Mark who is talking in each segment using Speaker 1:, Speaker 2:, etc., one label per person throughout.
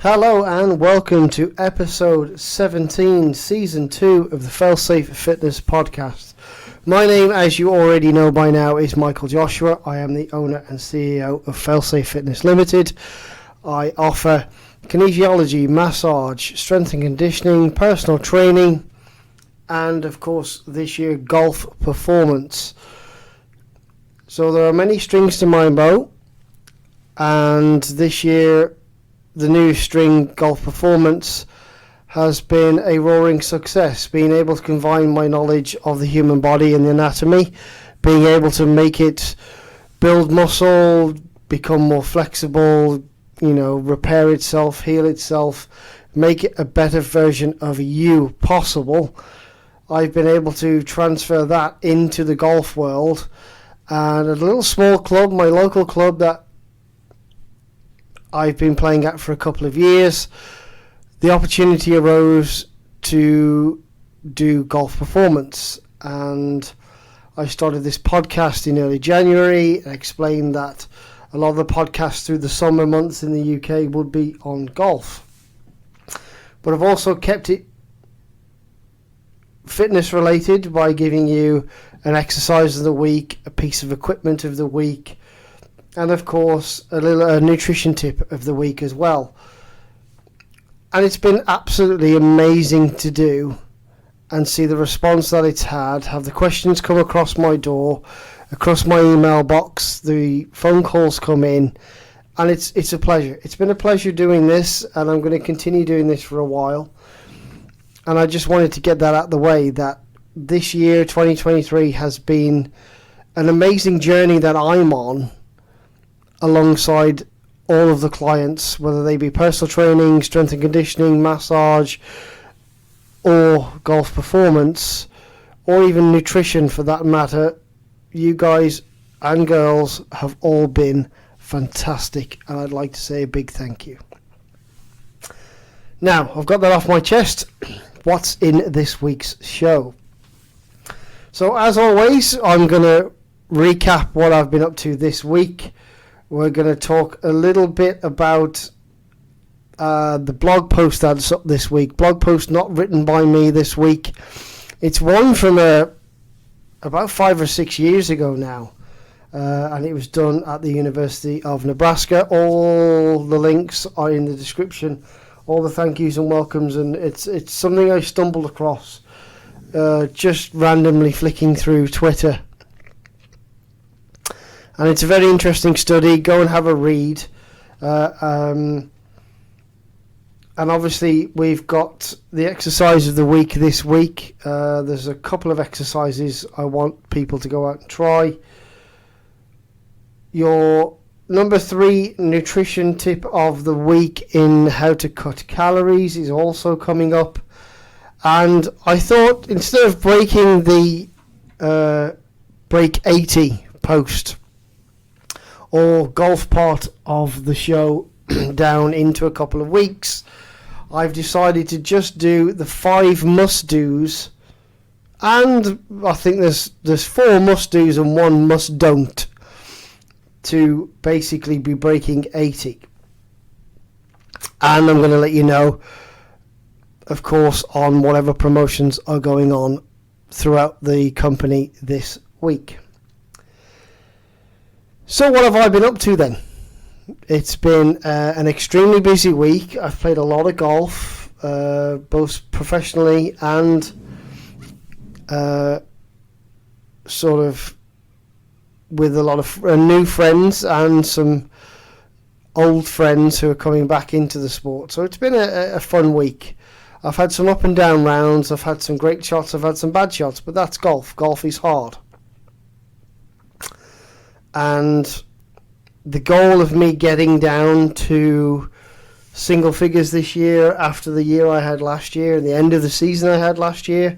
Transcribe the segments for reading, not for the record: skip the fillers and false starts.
Speaker 1: Hello and welcome to episode 17, season 2 of the Failsafe Fitness podcast. My name, as you already know by now, is Michael Joshua. I am the owner and CEO of Failsafe Fitness Limited. I offer kinesiology, massage, strength and conditioning, personal training, and of course this year golf performance. So there are many strings to my bow, and this year the new string golf performance has been a roaring success. Being able to combine my knowledge of the human body and the anatomy, being able to make it build muscle, become more flexible, repair itself, heal itself, make it a better version of you possible. I've been able to transfer that into the golf world, and a little small club, my local club that I've been playing at for a couple of years, the opportunity arose to do golf performance, and I started this podcast in early January and explained that a lot of the podcasts through the summer months in the UK would be on golf. But I've also kept it fitness related by giving you an exercise of the week, a piece of equipment of the week, and of course a nutrition tip of the week as well. And it's been absolutely amazing to do and see the response that it's had, have the questions come across my door, across my email box, the phone calls come in, and it's a pleasure. It's been a pleasure doing this, and I'm going to continue doing this for a while. And I just wanted to get that out of the way, that this year 2023 has been an amazing journey that I'm on alongside all of the clients, whether they be personal training, strength and conditioning, massage, or golf performance, or even nutrition for that matter. You guys and girls have all been fantastic, and I'd like to say a big thank you. Now, I've got that off my chest. What's in this week's show? So, as always, I'm going to recap what I've been up to this week. We're going to talk a little bit about the blog post that's up this week. Blog post not written by me this week. It's one from about 5 or 6 years ago now. And it was done at the University of Nebraska. All the links are in the description. All the thank yous and welcomes. And it's something I stumbled across just randomly flicking through Twitter. And it's a very interesting study. Go and have a read. And obviously, we've got the exercise of the week this week. There's a couple of exercises I want people to go out and try. Your number 3 nutrition tip of the week in how to cut calories is also coming up. And I thought, instead of breaking the break 80 post or golf part of the show down into a couple of weeks, I've decided to just do the 5 must-dos, and I think there's 4 must-dos and 1 must-don't to basically be breaking 80. And I'm going to let you know, of course, on whatever promotions are going on throughout the company this week. So what have I been up to then? It's been an extremely busy week. I've played a lot of golf, both professionally and sort of with a lot of new friends and some old friends who are coming back into the sport. So it's been a fun week. I've had some up and down rounds. I've had some great shots. I've had some bad shots, but that's golf. Golf is hard. And the goal of me getting down to single figures this year after the year I had last year and the end of the season I had last year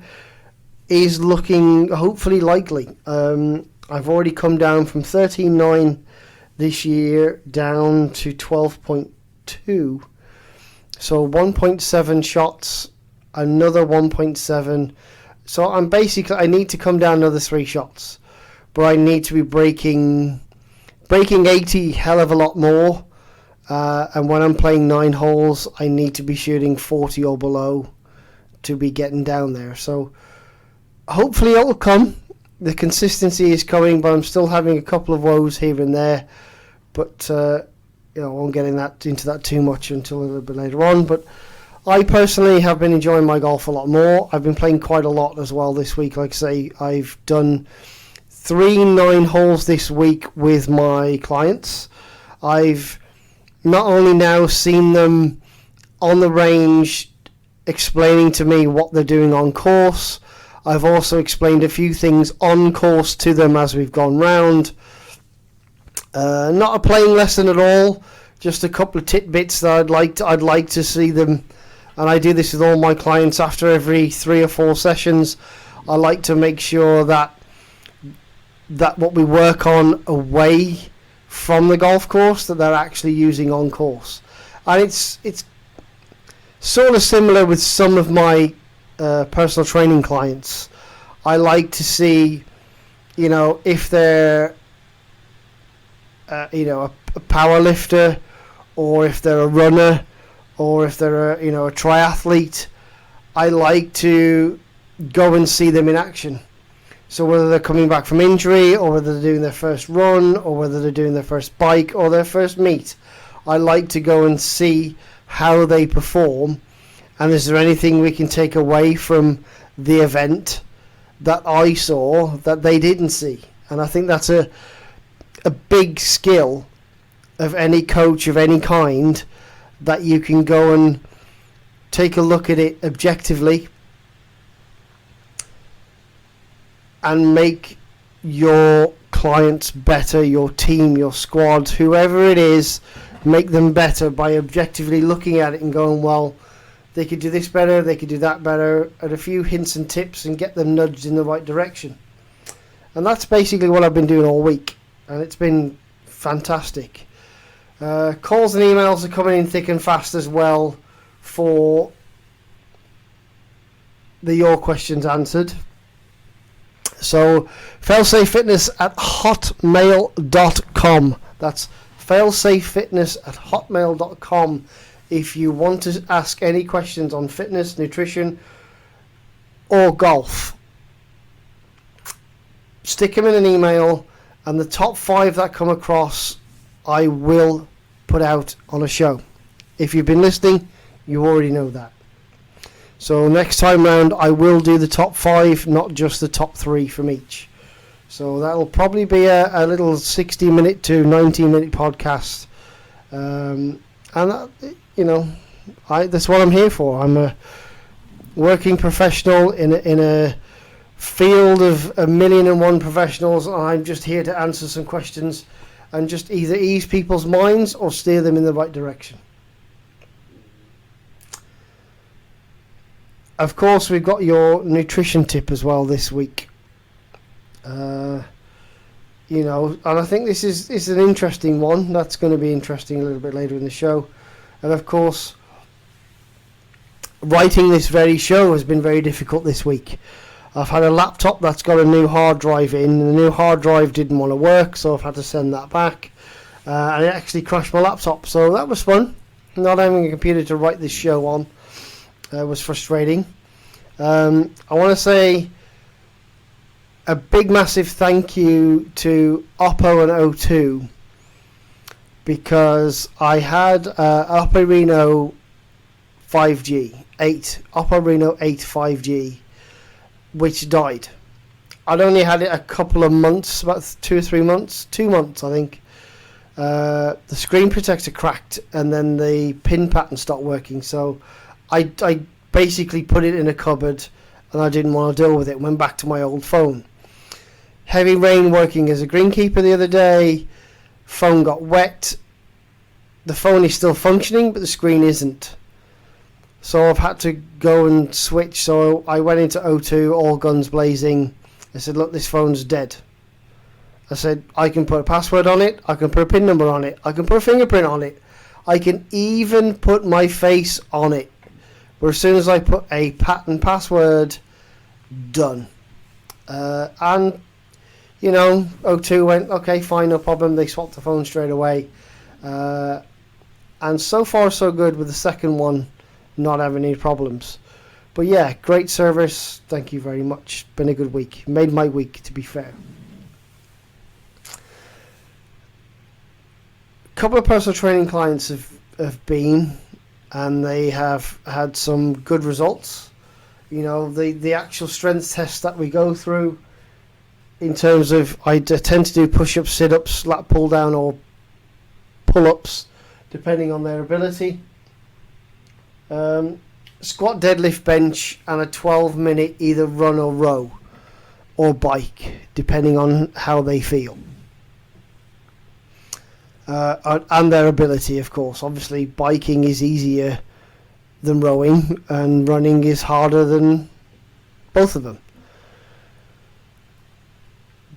Speaker 1: is looking hopefully likely. I've already come down from 13.9 this year down to 12.2. So 1.7 shots, another 1.7. So I need to come down another 3 shots. But I need to be breaking 80 hell of a lot more And when I'm playing 9 holes, I need to be shooting 40 or below to be getting down there. So hopefully it'll come. The consistency is coming, but I'm still having a couple of woes here and there. But I won't get into that too much until a little bit later on. But I personally have been enjoying my golf a lot more. I've been playing quite a lot as well this week. Like I say, I've done 3 9 holes this week with my clients. I've not only now seen them on the range explaining to me what they're doing on course, I've also explained a few things on course to them as we've gone round. Not a playing lesson at all, just a couple of tidbits that I'd like to see them, and I do this with all my clients after every 3 or 4 sessions. I like to make sure that what we work on away from the golf course that they're actually using on course. And it's sort of similar with some of my personal training clients. I like to see, if they're a power lifter, or if they're a runner, or if they're a triathlete, I like to go and see them in action. So whether they're coming back from injury, or whether they're doing their first run, or whether they're doing their first bike or their first meet, I like to go and see how they perform, and is there anything we can take away from the event that I saw that they didn't see. And I think that's a big skill of any coach of any kind, that you can go and take a look at it objectively and make your clients better, your team, your squad, whoever it is, make them better by objectively looking at it and going, well, they could do this better, they could do that better, and a few hints and tips, and get them nudged in the right direction. And that's basically what I've been doing all week, and it's been fantastic. Calls and emails are coming in thick and fast as well for your questions answered. So failsafefitness@hotmail.com. That's failsafefitness@hotmail.com. If you want to ask any questions on fitness, nutrition, or golf, stick them in an email, and the top 5 that come across, I will put out on a show. If you've been listening, you already know that. So next time round, I will do the top 5, not just the top 3 from each. So that'll probably be a little 60-minute to 90-minute podcast. And that's what I'm here for. I'm a working professional in a field of 1,000,001 professionals, and I'm just here to answer some questions and just either ease people's minds or steer them in the right direction. Of course, we've got your nutrition tip as well this week. And I think this is an interesting one. That's going to be interesting a little bit later in the show. And of course, writing this very show has been very difficult this week. I've had a laptop that's got a new hard drive in, and the new hard drive didn't want to work, so I've had to send that back. And it actually crashed my laptop, so that was fun. Not having a computer to write this show on was frustrating. I want to say a big massive thank you to Oppo and O2, because I had Oppo Reno 5G, Oppo Reno 8 5G, which died. I'd only had it a couple of months, about 2 or 3 months, 2 months I think. The screen protector cracked, and then the pin pattern stopped working, so I basically put it in a cupboard, and I didn't want to deal with it. Went back to my old phone. Heavy rain working as a greenkeeper the other day. Phone got wet. The phone is still functioning, but the screen isn't. So I've had to go and switch. So I went into O2, all guns blazing. I said, look, this phone's dead. I said, I can put a password on it. I can put a PIN number on it. I can put a fingerprint on it. I can even put my face on it. But as soon as I put a pattern password, done. And, O2 went, okay, fine, no problem. They swapped the phone straight away. And so far so good with the second one not having any problems. But yeah, great service. Thank you very much. Been a good week. Made my week, to be fair. A couple of personal training clients have been, and they have had some good results. You know, the actual strength tests that we go through, in terms of, I tend to do push-ups, sit-ups, lat pull-down, or pull-ups, depending on their ability. Squat, deadlift, bench, and a 12-minute either run or row or bike, depending on how they feel. And their ability, of course. Obviously, biking is easier than rowing, and running is harder than both of them.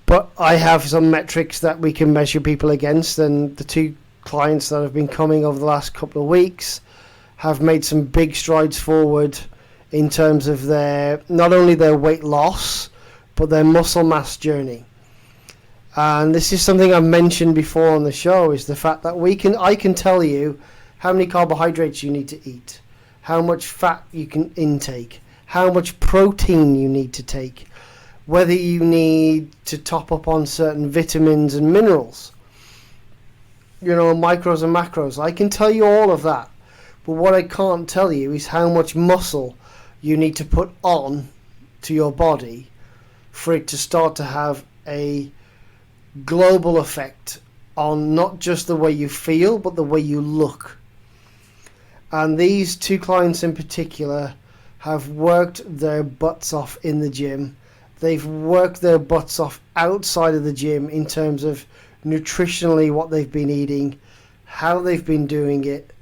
Speaker 1: But I have some metrics that we can measure people against, and the two clients that have been coming over the last couple of weeks have made some big strides forward in terms of their, not only their weight loss, but their muscle mass journey. And this is something I've mentioned before on the show, is the fact that I can tell you how many carbohydrates you need to eat, how much fat you can intake, how much protein you need to take, whether you need to top up on certain vitamins and minerals, you know, micros and macros. I can tell you all of that. But what I can't tell you is how much muscle you need to put on to your body for it to start to have a global effect on not just the way you feel, but the way you look. And these two clients in particular have worked their butts off in the gym. They've worked their butts off outside of the gym in terms of nutritionally what they've been eating, how they've been doing it.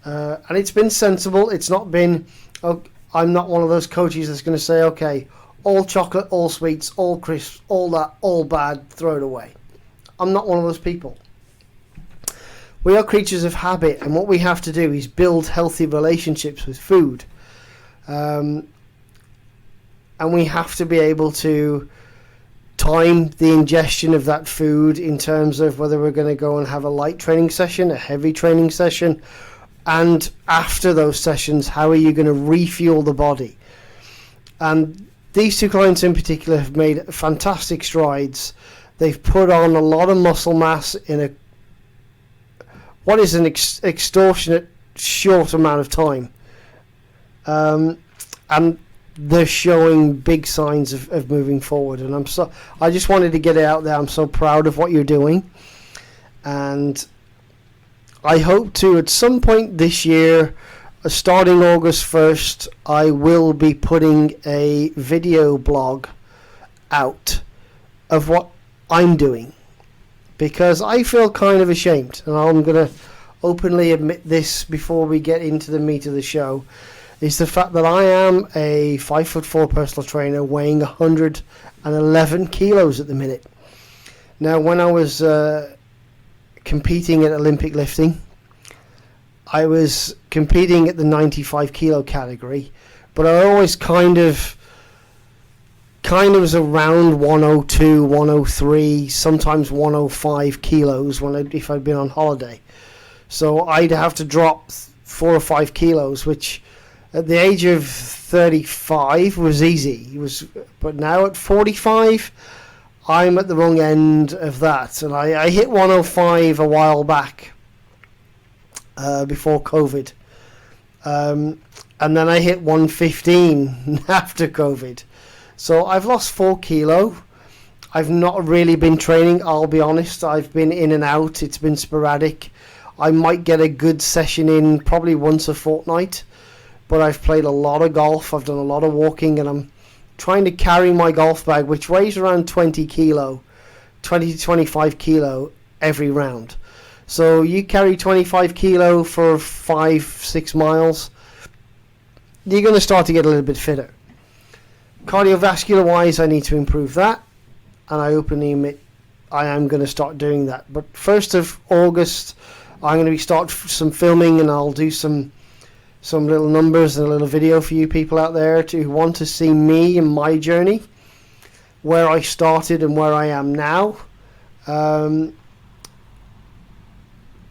Speaker 1: And it's been sensible. It's not been, I'm not one of those coaches that's going to say, okay, all chocolate, all sweets, all crisps, all that, all bad, throw it away. I'm not one of those people. We are creatures of habit, and what we have to do is build healthy relationships with food. And we have to be able to time the ingestion of that food in terms of whether we're going to go and have a light training session, a heavy training session, and after those sessions, how are you going to refuel the body? And these two clients in particular have made fantastic strides. They've put on a lot of muscle mass in what is an extortionate short amount of time. And they're showing big signs of moving forward. And I just wanted to get it out there. I'm so proud of what you're doing. And I hope to, at some point this year, starting August 1st, I will be putting a video blog out of what I'm doing, because I feel kind of ashamed, and I'm going to openly admit this before we get into the meat of the show, is the fact that I am a 5'4" personal trainer weighing 111 kilos at the minute. Now, when I was competing at Olympic lifting, I was competing at the 95 kilo category, but I always kind of was around 102, 103, sometimes 105 kilos if I'd been on holiday. So I'd have to drop 4 or 5 kilos, which at the age of 35 was easy. But now at 45, I'm at the wrong end of that. And I hit 105 a while back, before COVID. And then I hit 115 after COVID. So I've lost 4 kilo. I've not really been training, I'll be honest. I've been in and out. It's been sporadic. I might get a good session in probably once a fortnight. But I've played a lot of golf. I've done a lot of walking. And I'm trying to carry my golf bag, which weighs around 20 to 25 kilo every round. So you carry 25 kilo for 5-6 miles, you're going to start to get a little bit fitter. Cardiovascular wise, I need to improve that, and I openly admit I am going to start doing that. But 1st of August, I'm going to start some filming, and I'll do some little numbers and a little video for you people out there who want to see me and my journey, where I started and where I am now.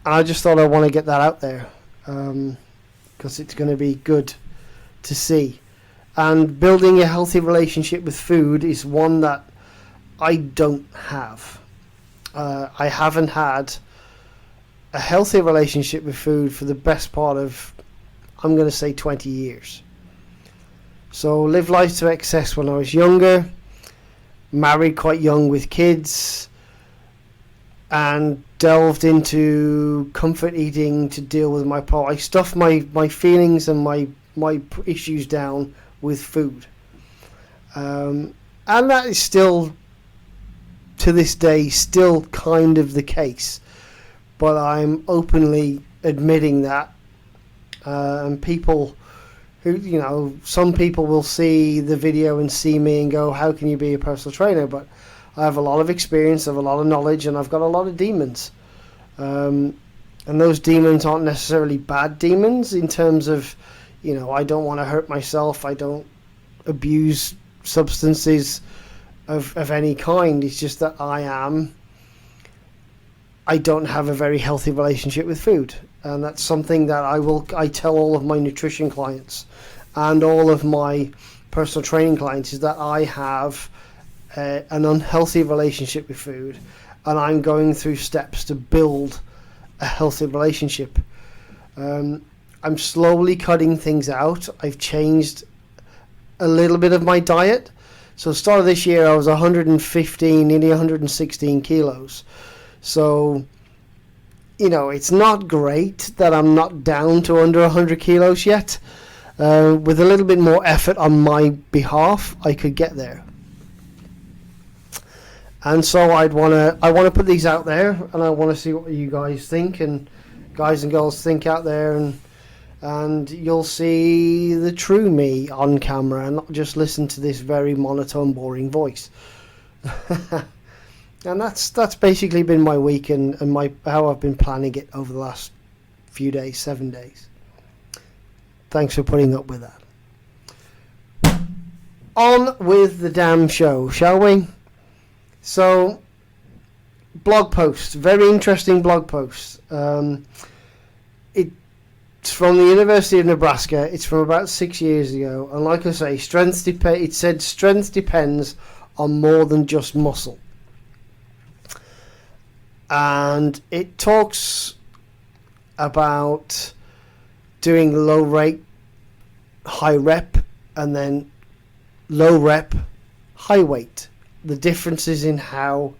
Speaker 1: And I just thought I want to get that out there because it's going to be good to see. And building a healthy relationship with food is one that I don't have. I haven't had a healthy relationship with food for the best part of, I'm going to say, 20 years. So lived life to excess when I was younger, married quite young with kids, and delved into comfort eating to deal with my problem. I stuffed my feelings and my issues down with food. And that is still, to this day, still kind of the case. But I'm openly admitting that. And people who, some people will see the video and see me and go, how can you be a personal trainer? But I have a lot of experience, I have a lot of knowledge, and I've got a lot of demons. And those demons aren't necessarily bad demons in terms of, I don't want to hurt myself, I don't abuse substances of any kind. It's just that I don't have a very healthy relationship with food. And that's something that I tell all of my nutrition clients and all of my personal training clients, is that I have an unhealthy relationship with food, and I'm going through steps to build a healthy relationship. I'm slowly cutting things out. I've changed a little bit of my diet. So start of this year I was 115, nearly 116 kilos. So, it's not great that I'm not down to under 100 kilos yet. With a little bit more effort on my behalf, I could get there. And so I want to put these out there, and I want to see what you guys think, and guys and girls think out there, and you'll see the true me on camera and not just listen to this very monotone, boring voice. And that's basically been my week and how I've been planning it over the last few days, 7 days. Thanks for putting up with that. On with the damn show, shall we? So, blog post, very interesting blog post. It's from the University of Nebraska. It's from about 6 years ago, and like I say, it said strength depends on more than just muscle. And it talks about doing low rate, high rep, and then low rep, high weight. The differences in how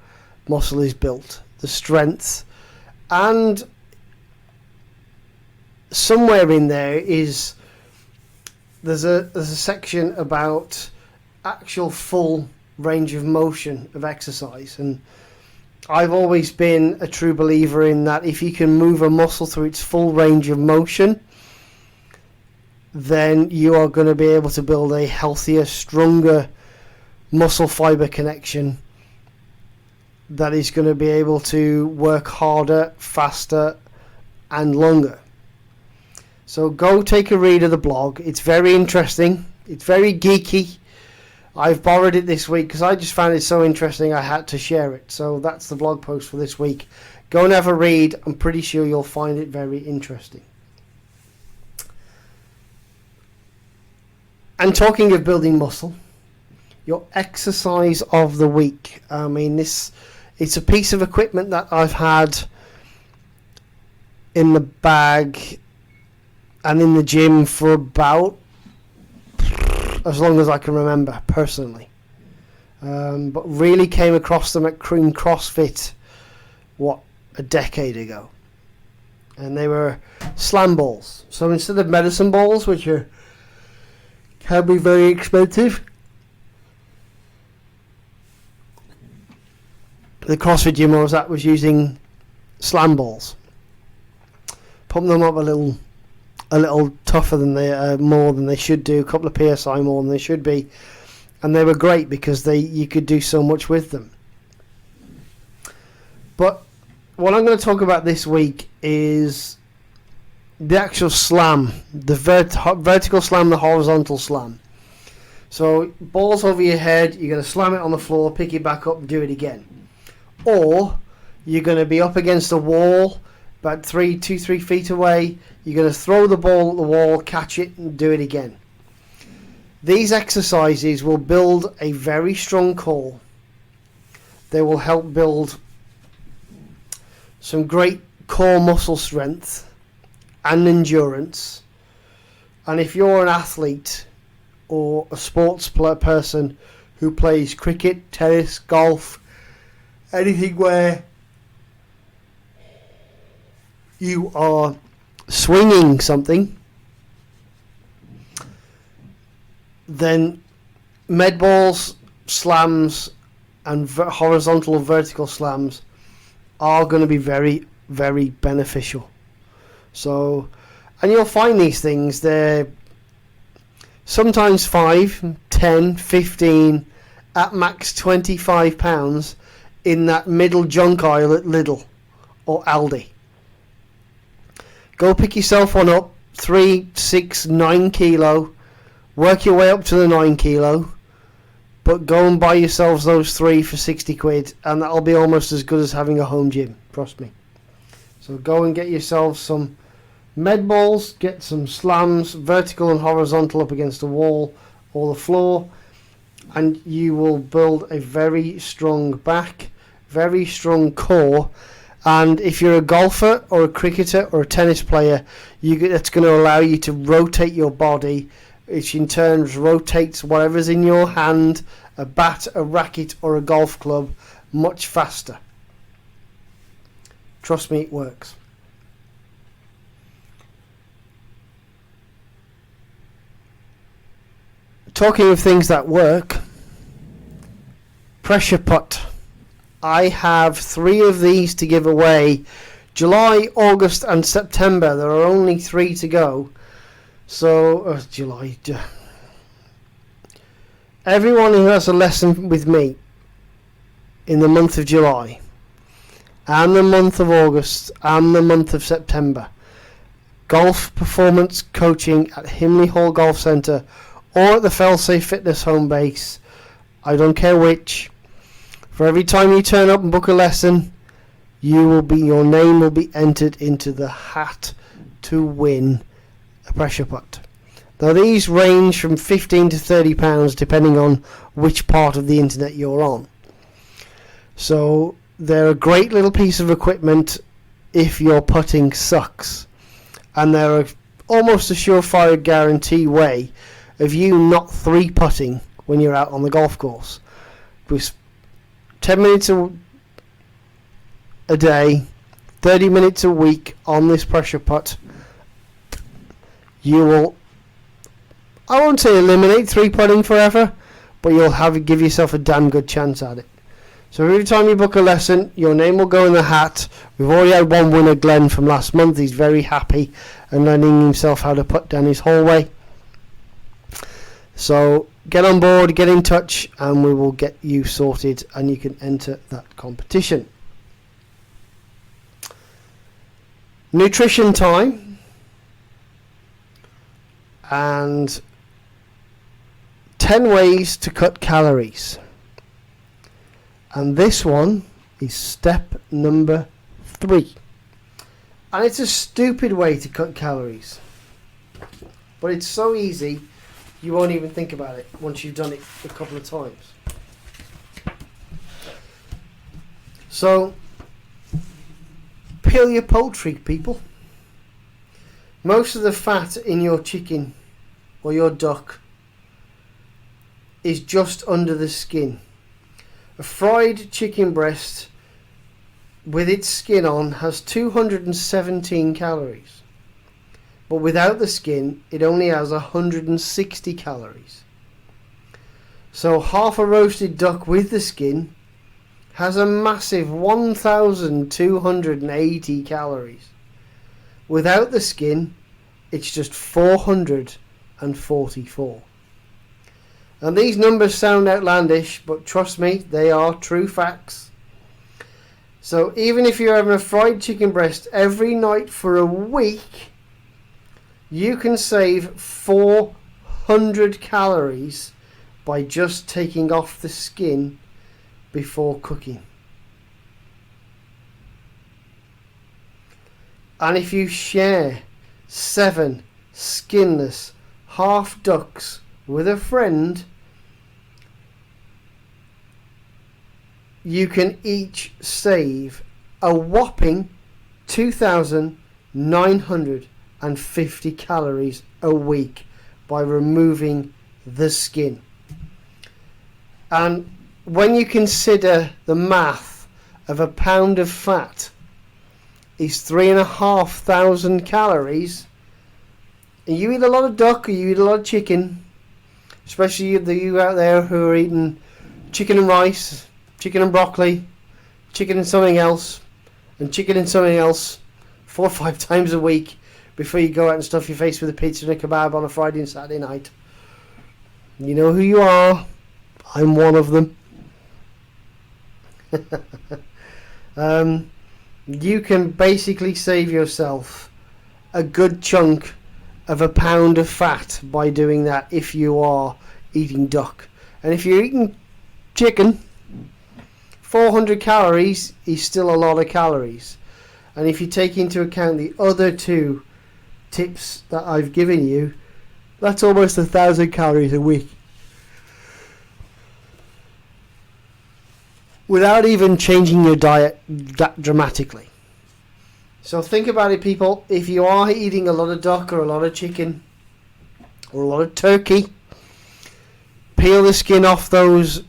Speaker 1: muscle is built, the strength, and somewhere in there is there's a section about actual full range of motion of exercise. And I've always been a true believer in that if you can move a muscle through its full range of motion, then you are going to be able to build a healthier, stronger muscle fiber connection that is going to be able to work harder, faster, and longer. So go take a read of the blog. It's very interesting. It's very geeky. I've borrowed it this week because I just found it so interesting I had to share it. So that's the blog post for this week. Go and have a read. I'm pretty sure you'll find it very interesting. And talking of building muscle, your exercise of the week. I mean, it's a piece of equipment that I've had in the bag and in the gym for about as long as I can remember personally. But really came across them at Cream CrossFit, a decade ago. And they were slam balls. So instead of medicine balls, which can be very expensive, the CrossFit gym I was at was using slam balls. Pump them up a little tougher than more than they should do, a couple of psi more than they should be, and they were great because you could do so much with them. But what I'm going to talk about this week is the actual slam, the vertical slam, the horizontal slam. So balls over your head, you're going to slam it on the floor, pick it back up and do it again. Or you're going to be up against a wall about 3 feet away. You're going to throw the ball at the wall, catch it, and do it again. These exercises will build a very strong core. They will help build some great core muscle strength and endurance. And if you're an athlete or a sports person who plays cricket, tennis, golf, anything where you are swinging something, then med balls, slams, and horizontal or vertical slams are going to be very, very beneficial. So, and you'll find these things, they're sometimes 5, 10, 15, at max £25 in that middle junk aisle at Lidl or Aldi. Go pick yourself one up, 3, 6, 9 kilo. Work your way up to the 9 kilo, but go and buy yourselves those 3 for 60 quid, and that'll be almost as good as having a home gym, trust me. So go and get yourselves some med balls, get some slams, vertical and horizontal up against the wall or the floor, and you will build a very strong back, very strong core. And if you're a golfer or a cricketer or a tennis player, that's going to allow you to rotate your body, which in turn rotates whatever's in your hand, a bat, a racket or a golf club, much faster. Trust me, it works. Talking of things that work, pressure putt. I have 3 of these to give away. July, August and September. There are only 3 to go. So, July. Everyone who has a lesson with me in the month of July and the month of August and the month of September, golf performance coaching at Himley Hall Golf Centre or at the Failsafe Fitness home base, I don't care which, for every time you turn up and book a lesson, your name will be entered into the hat to win a pressure putt. Now these range from £15 to £30 depending on which part of the internet you're on. So they're a great little piece of equipment if your putting sucks, and they're almost a surefire guarantee way of you not 3-putting when you're out on the golf course. With 10 minutes a day, 30 minutes a week on this pressure putt, you will, I won't say eliminate 3-putting forever, but you'll give yourself a damn good chance at it. So every time you book a lesson, your name will go in the hat. We've already had one winner, Glenn, from last month. He's very happy and learning himself how to putt down his hallway. So get on board, get in touch, and we will get you sorted and you can enter that competition. Nutrition time. And 10 ways to cut calories. And this one is step number 3. And it's a stupid way to cut calories, but it's so easy you won't even think about it once you've done it a couple of times. So peel your poultry, people. Most of the fat in your chicken or your duck is just under the skin. A fried chicken breast with its skin on has 217 calories, but without the skin it only has 160 calories. So half a roasted duck with the skin has a massive 1,280 calories. Without the skin, it's just 444. And these numbers sound outlandish, but trust me, they are true facts. So even if you're having a fried chicken breast every night for a week, you can save 400 calories by just taking off the skin before cooking. And if you share 7 skinless half ducks with a friend, you can each save a whopping 2,950 calories a week by removing the skin. And when you consider the math of a pound of fat is 3,500 calories, and you eat a lot of duck or you eat a lot of chicken, especially you out there who are eating chicken and rice, chicken and broccoli, chicken and something else, and chicken and something else 4 or 5 times a week before you go out and stuff your face with a pizza and a kebab on a Friday and Saturday night. You know who you are. I'm one of them. You can basically save yourself a good chunk of a pound of fat by doing that if you are eating duck. And if you're eating chicken, 400 calories is still a lot of calories. And if you take into account the other 2 tips that I've given you, that's almost 1,000 calories a week. Without even changing your diet that dramatically. So think about it, people. If you are eating a lot of duck or a lot of chicken or a lot of turkey, peel the skin off those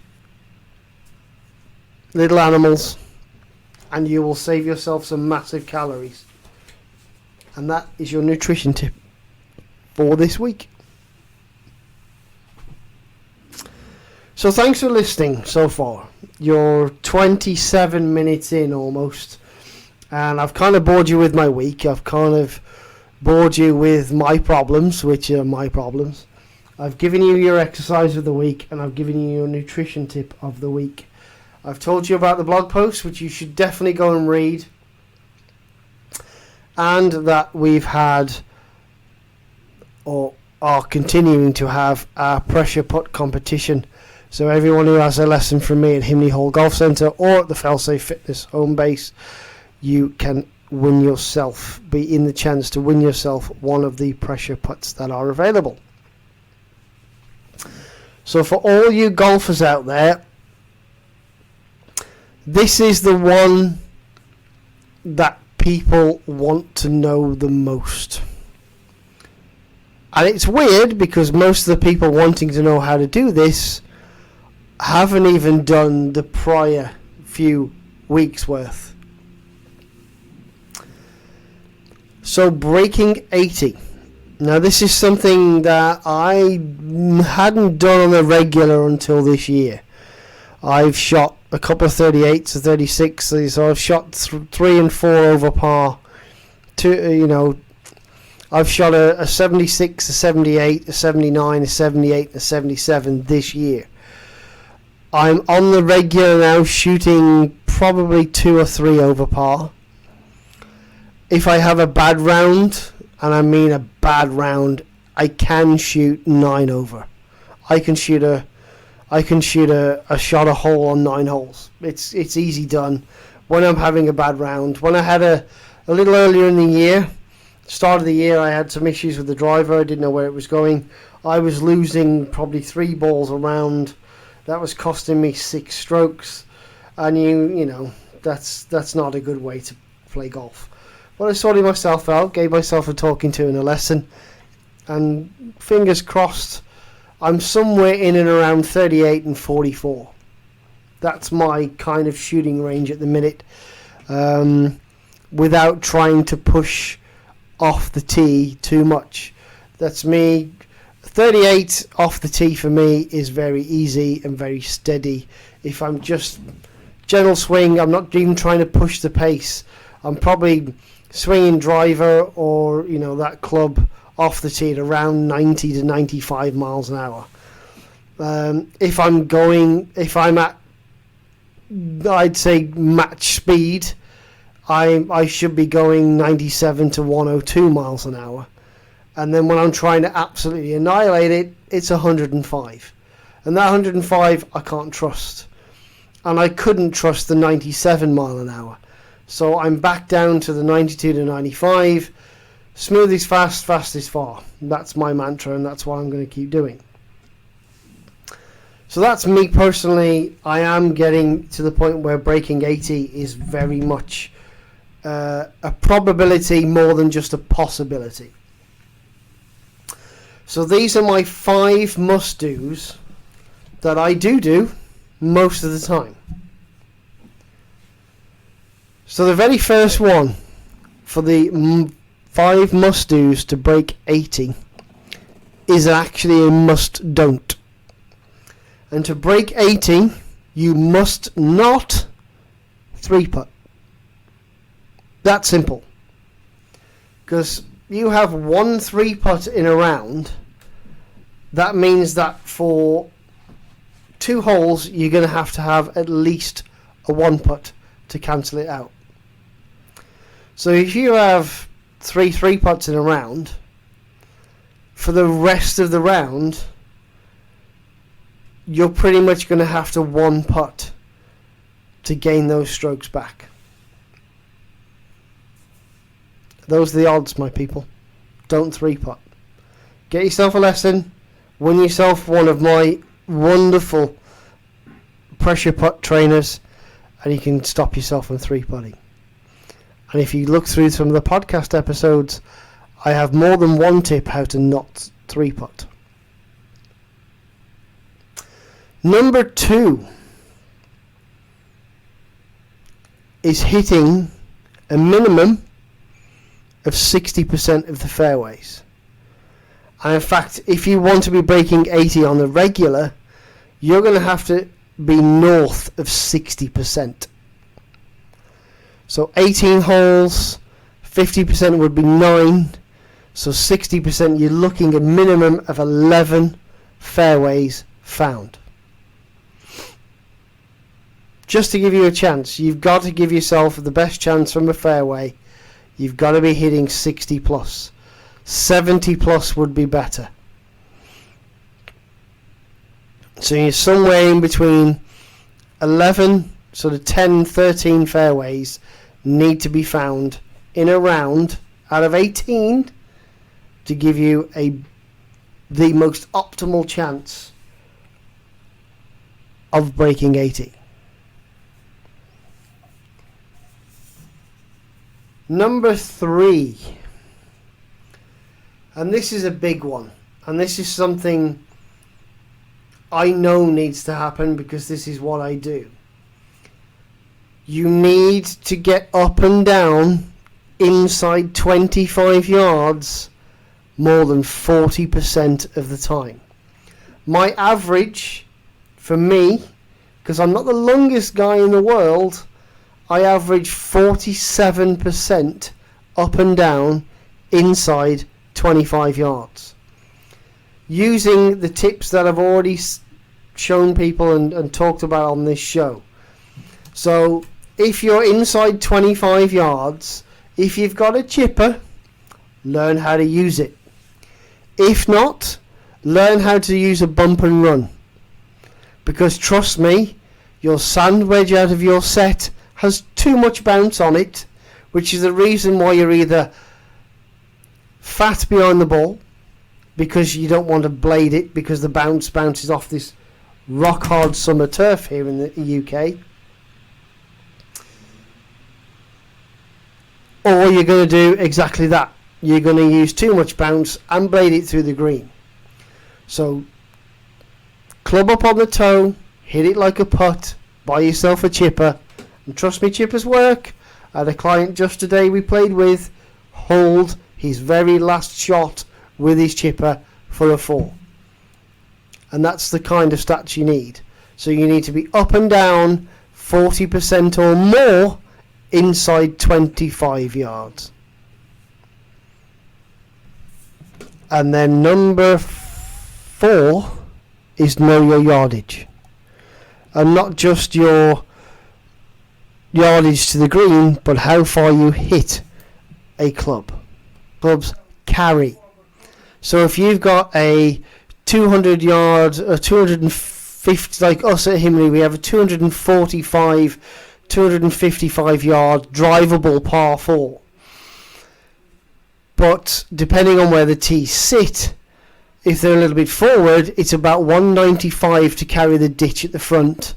Speaker 1: little animals and you will save yourself some massive calories. And that is your nutrition tip for this week. So thanks for listening so far. You're 27 minutes in almost. And I've kind of bored you with my week. I've kind of bored you with my problems, which are my problems. I've given you your exercise of the week, and I've given you your nutrition tip of the week. I've told you about the blog post, which you should definitely go and read. And that we've had, or are continuing to have, our pressure putt competition. So everyone who has a lesson from me at Himley Hall Golf Centre or at the Failsafe Fitness home base, you can win yourself, be in the chance to win yourself one of the pressure putts that are available. So for all you golfers out there, this is the one that people want to know the most. And it's weird because most of the people wanting to know how to do this haven't even done the prior few weeks worth. So breaking 80. Now this is something that I hadn't done on a regular until this year. I've shot a couple of 38s, 36s, so I've shot 3 and 4 over par. I've shot a 76, a 78, a 79, a 78, and a 77 this year. I'm on the regular now, shooting probably 2 or 3 over par. If I have a bad round, and I mean a bad round, I can shoot 9 over. I can shoot a shot a hole on 9 holes. It's easy done when I'm having a bad round. When I had a little earlier in the year, start of the year, I had some issues with the driver. I didn't know where it was going. I was losing probably 3 balls around. That was costing me 6 strokes, and you know that's not a good way to play golf. But I sorted myself out, gave myself a talking to and a lesson, and fingers crossed, I'm somewhere in and around 38 and 44. That's my kind of shooting range at the minute, without trying to push off the tee too much. That's me. 38 off the tee for me is very easy and very steady. If I'm just general swing, I'm not even trying to push the pace. I'm probably swinging driver or that club off the tee at around 90 to 95 miles an hour. If I'm at, I'd say match speed, I should be going 97 to 102 miles an hour. And then when I'm trying to absolutely annihilate it, it's 105. And that 105 I can't trust. And I couldn't trust the 97 mile an hour. So I'm back down to the 92 to 95. Smooth is fast, fast is far. That's my mantra, and that's what I'm going to keep doing. So that's me personally. I am getting to the point where breaking 80 is very much a probability more than just a possibility. So these are my 5 must-dos that I do most of the time. So the very first one for the 5 must-dos to break 80 is actually a must-don't. And to break 80, you must not 3-putt. That simple. Because you have 1 3-putt in a round, that means that for 2 holes, you're going to have at least a 1-putt to cancel it out. So if you have 3 3-putts in a round, for the rest of the round, you're pretty much going to have to 1-putt to gain those strokes back. Those are the odds, my people. Don't 3-putt. Get yourself a lesson. Win yourself one of my wonderful pressure putt trainers, and you can stop yourself from 3-putting. And if you look through some of the podcast episodes, I have more than one tip how to not 3-putt. Number 2 is hitting a minimum of 60% of the fairways. And in fact, if you want to be breaking 80 on the regular, you're going to have to be north of 60%. So 18 holes, 50% would be 9. So 60%, you're looking at a minimum of 11 fairways found. Just to give you a chance, you've got to give yourself the best chance from a fairway. You've got to be hitting 60 plus. 70 plus would be better. So you're somewhere in between 11, sort of 10, 13 fairways need to be found in a round out of 18 to give you the most optimal chance of breaking 80. Number 3, and this is a big one, and this is something I know needs to happen because this is what I do. You need to get up and down inside 25 yards more than 40% of the time. My average for me, because I'm not the longest guy in the world, I average 47% up and down inside 25 yards. Using the tips that I've already shown people and talked about on this show. So if you're inside 25 yards, if you've got a chipper, learn how to use it. If not, learn how to use a bump and run. Because trust me, your sand wedge out of your set has too much bounce on it, which is the reason why you're either fat behind the ball because you don't want to blade it because the bounces off this rock hard summer turf here in the UK, or you're going to do exactly that. You're going to use too much bounce and blade it through the green. So club up on the toe, hit it like a putt, buy yourself a chipper. And trust me, chippers work. I had a client just today we played with hold his very last shot with his chipper for a 4. And that's the kind of stats you need. So you need to be up and down 40% or more inside 25 yards. And then number 4 is know your yardage. And not just your yardage to the green, but how far you hit a club. Clubs carry. So if you've got a 200 yards or 250, like us at Himley, we have a 245 255 yard drivable par 4. But depending on where the tees sit, if they're a little bit forward, it's about 195 to carry the ditch at the front,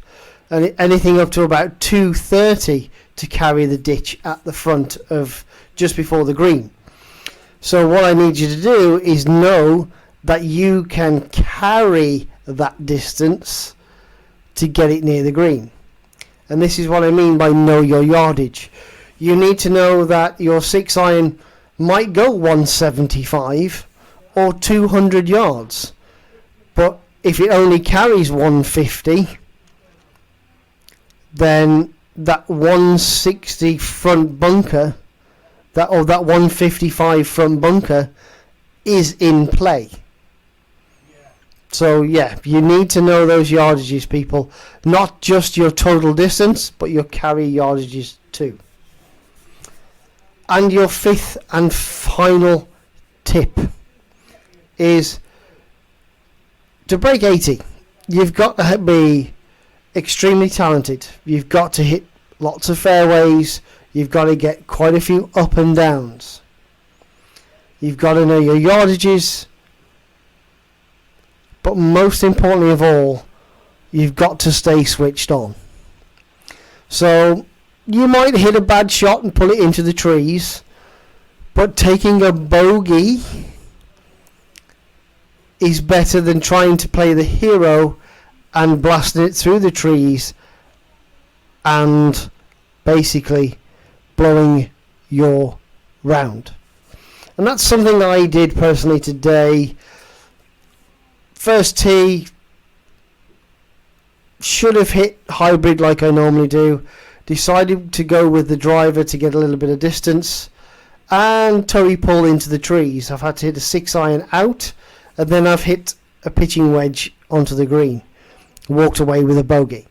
Speaker 1: and anything up to about 230 to carry the ditch at the front of just before the green. So what I need you to do is know that you can carry that distance to get it near the green. And this is what I mean by know your yardage. You need to know that your 6 iron might go 175 or 200 yards, but if it only carries 150, then that 160 front bunker, that 155 front bunker is in play. So yeah, you need to know those yardages, people. Not just your total distance, but your carry yardages too. And your fifth and final tip is to break 80. You've got to be extremely talented. You've got to hit lots of fairways. You've got to get quite a few up and downs. You've got to know your yardages. But most importantly of all, you've got to stay switched on. So you might hit a bad shot and pull it into the trees, but taking a bogey is better than trying to play the hero and blasting it through the trees and basically blowing your round. And that's something I did personally today. First tee, should have hit hybrid like I normally do. Decided to go with the driver to get a little bit of distance, and toe pull into the trees. I've had to hit a 6 iron out, and then I've hit a pitching wedge onto the green. Walked away with a bogey.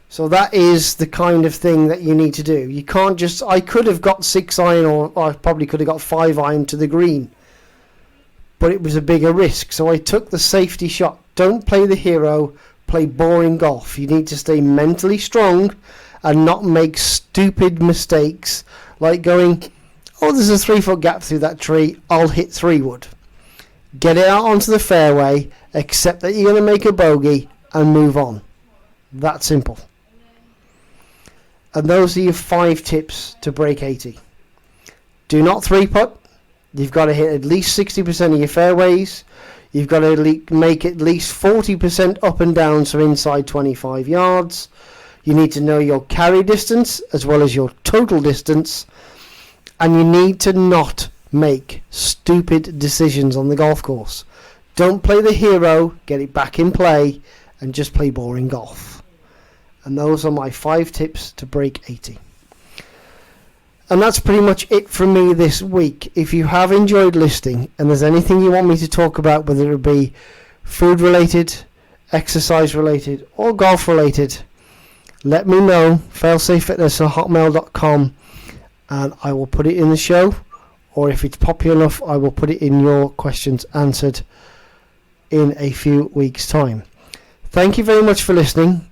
Speaker 1: So that is the kind of thing that you need to do. You can't just... I could have got 6 iron, or I probably could have got 5 iron to the green, but it was a bigger risk, so I took the safety shot. Don't play the hero, play boring golf. You need to stay mentally strong and not make stupid mistakes like going, oh, there's a 3-foot gap through that tree, I'll hit 3 wood. Get it out onto the fairway, accept that you're going to make a bogey, and move on. That simple. And those are your 5 tips to break 80. Do not 3-putt. You've got to hit at least 60% of your fairways. You've got to make at least 40% up and down, so inside 25 yards. You need to know your carry distance as well as your total distance. And you need to not make stupid decisions on the golf course. Don't play the hero, get it back in play, and just play boring golf. And those are my 5 tips to break 80. And that's pretty much it from me this week. If you have enjoyed listening and there's anything you want me to talk about, whether it be food related, exercise related, or golf related, let me know. failsafefitness@hotmail.com, and I will put it in the show, or if it's popular enough, I will put it in your questions answered in a few weeks' time. Thank you very much for listening.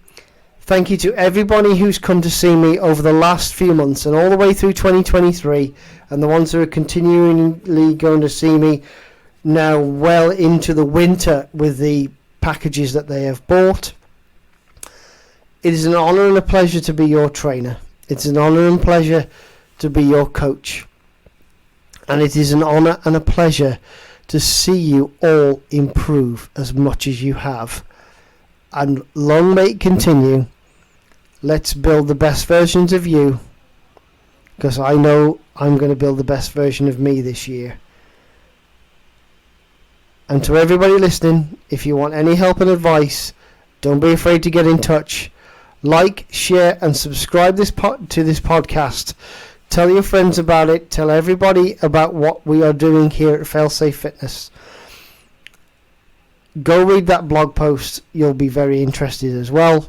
Speaker 1: Thank you to everybody who's come to see me over the last few months and all the way through 2023, and the ones who are continually going to see me now well into the winter with the packages that they have bought. It is an honour and a pleasure to be your trainer. It's an honour and pleasure to be your coach. And it is an honour and a pleasure to see you all improve as much as you have. And long may it continue. Let's build the best versions of you, because I know I'm going to build the best version of me this year. And to everybody listening, if you want any help and advice, don't be afraid to get in touch. Like, share and subscribe to this podcast. Tell your friends about it. Tell everybody about what we are doing here at Failsafe Fitness. Go read that blog post. You'll be very interested as well.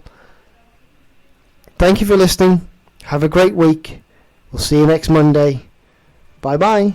Speaker 1: Thank you for listening. Have a great week. We'll see you next Monday. Bye bye.